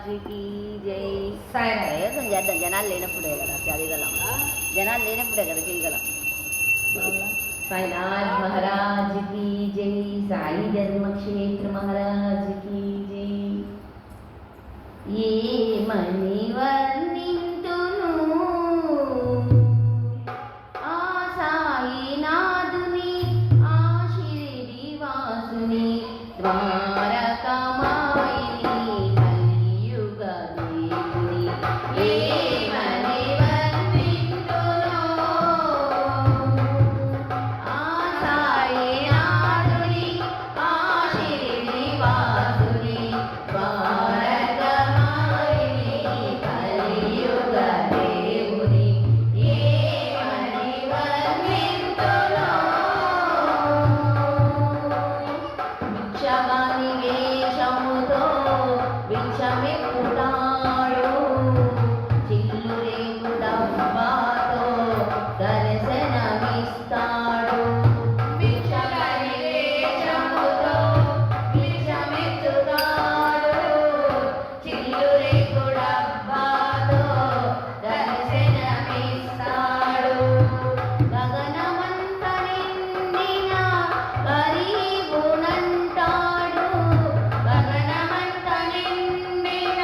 की జై ప్రయోగం చేద్దాం. జనాలు లేనప్పుడే కదా చేయగలం. జనాలు లేనప్పుడే కదా చేయగలం. साईनाथ महाराज की जय. साई धर्म क्षेत्र महाराज की जय. ये मणिवर्णिंतुनु आ साईनाथुनि आ शिरडी वासुनि ద్వారకమాయిని కలియుగ దేవుని. ఏ మణివర్ణింతును ఆ సాయినాథుని ఆ శిరిడి వాసుని ద్వారకమాయిని కలియుగ దేవుని. ఏ మణివర్ణింతును భిక్షగాని వేషముతో భిక్షమెక్కుతాడు. చిల్లురేకు డబ్బాతో దర్శనమిస్తాడు. భిక్షగాని వేషముతో భిక్షమెక్కుతాడు. చిల్లురేకు డబ్బాతో దర్శనమిస్తాడు. గగనమంత నిండిన గరీబునంటాడు. గగనమంత నిండిన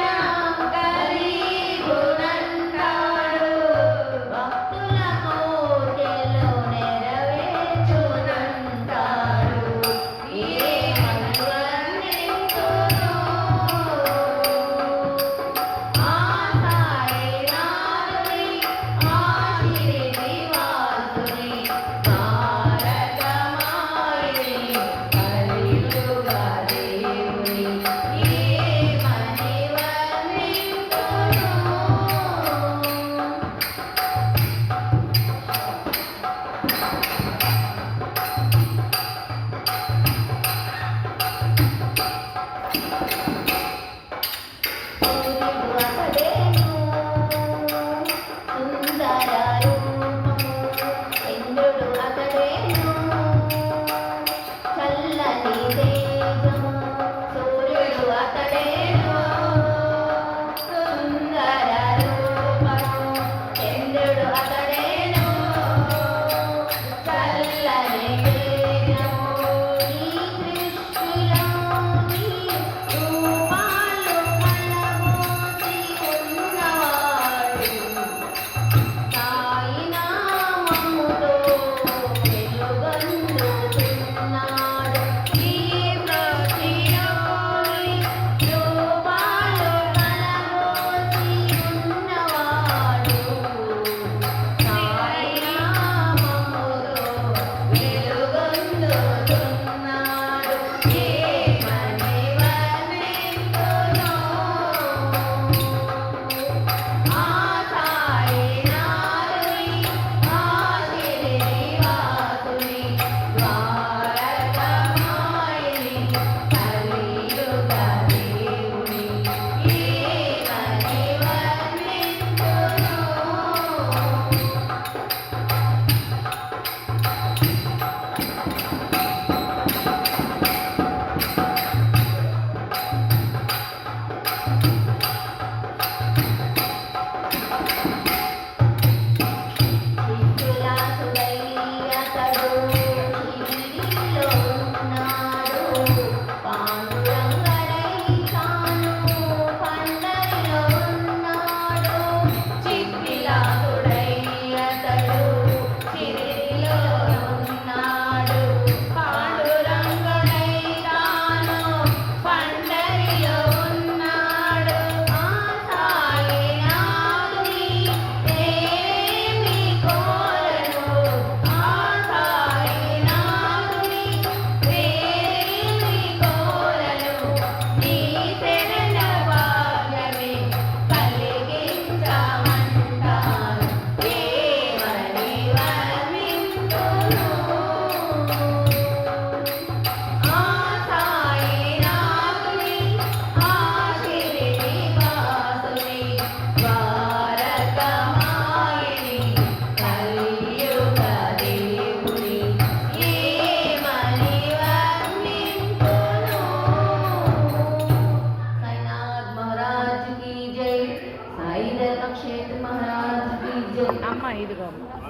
క్షేత్ర మహారాజ్ కి జై. అమ్మ ఇదిగో అమ్మ.